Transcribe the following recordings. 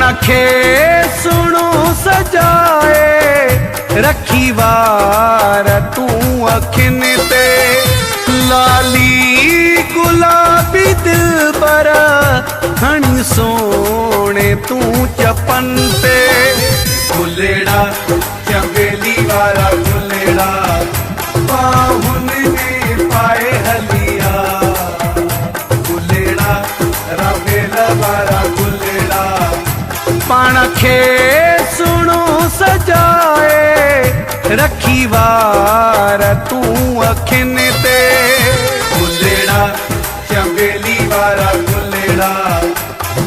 पाण खे सुणो सजाए रखी वार तूं अखियुनि ते लाली गुलाबी दिलबर हणी सोणे तूं चपन ते गुलेड़ा चमेली वारा गुलेड़ा बाहुनि में पाए हलिया गुलेड़ा रवेल वारा गुलेड़ा पाण खे सुणो सजाए रखी वार तूं अखियुनि ते गुलेड़ा चमेली वारा गुलेड़ा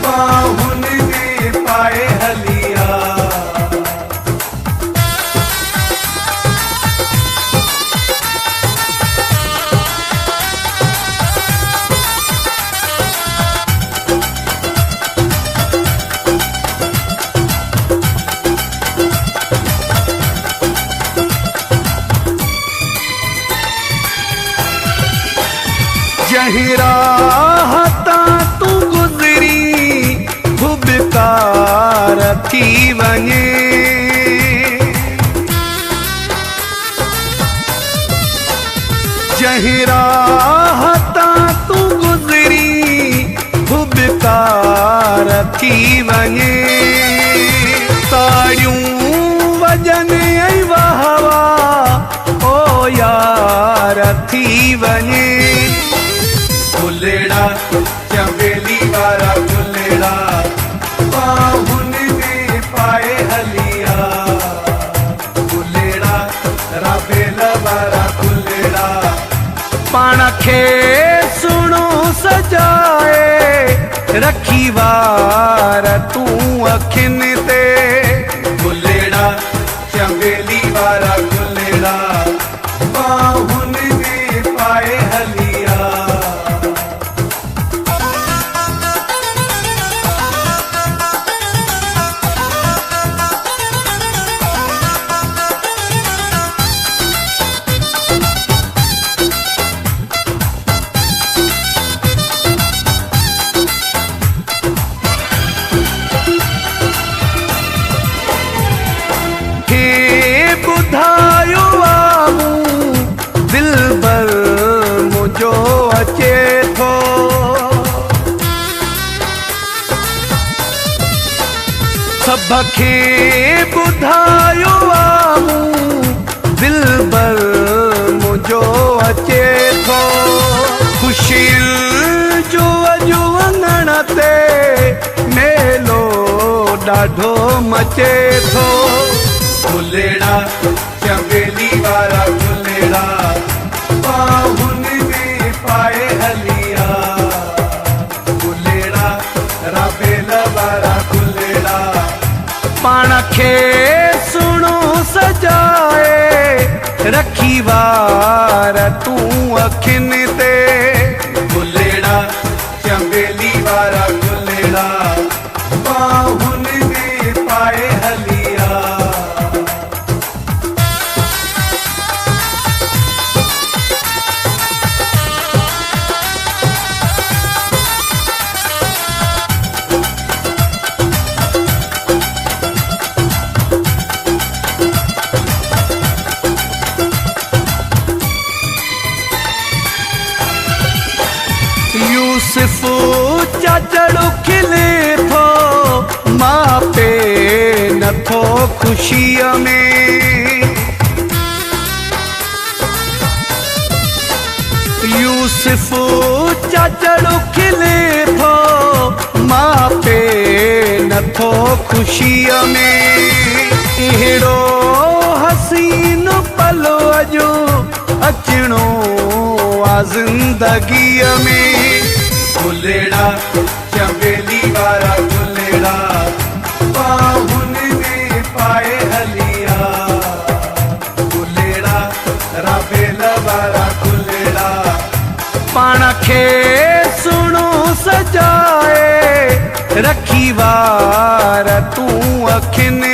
बाहुनि में पाए हलिया। जहीं राह तां तूं गुज़री खुबकार थी वञे जहीं राह तां तूं गुज़री खुबकार थी वञे ताड़ियूं वॼनि ऐं वाह वाह ओ यार थी वञे गुलेड़ा चमेली वारा गुलेड़ा बाहुनि में पाए हलिया गुलेड़ा रवेल वारा गुलेड़ा पाण खे सुणो सजाए रखी वार तूं अखियुनि ते गुलेड़ा चमेली वारा गुलेड़ा बाहुनि में पाए हलिया। ॿुधायो आऊं दिलबर मुंहिंजो अचे थो सभ खे ॿुधायो आऊं दिलबर मुंहिंजो अचे थो ख़ुशियुनि जो अॼु वञण ते मेलो ॾाढो मचे थो गुलेड़ा चमेली वारा गुलेड़ा बाहुनि में पाए हलिया गुलेड़ा रवेल वारा गुलेड़ा पाण खे सुणो सजाए रखी वार तूं अखियुनि ते गुलेड़ा चमेली वारा गुलेड़ा बाहुनि में पाए हलिया। यूसुफ चाचड़ो खिले थो मां पे नथो ख़ुशीअ में यूसुफ चाचड़ो खिले थो मां पे नथो ख़ुशीअ में अहिड़ो हसीन पल अॼु अचणो आ ज़िंदगीअ में गुलेड़ा चमेली वारा गुलेड़ा बाहुनि में पाए हलिया गुलेड़ा रवेल वारा गुलेड़ा पाण खे सुणो सजाए रखी वार तूं अखियुनि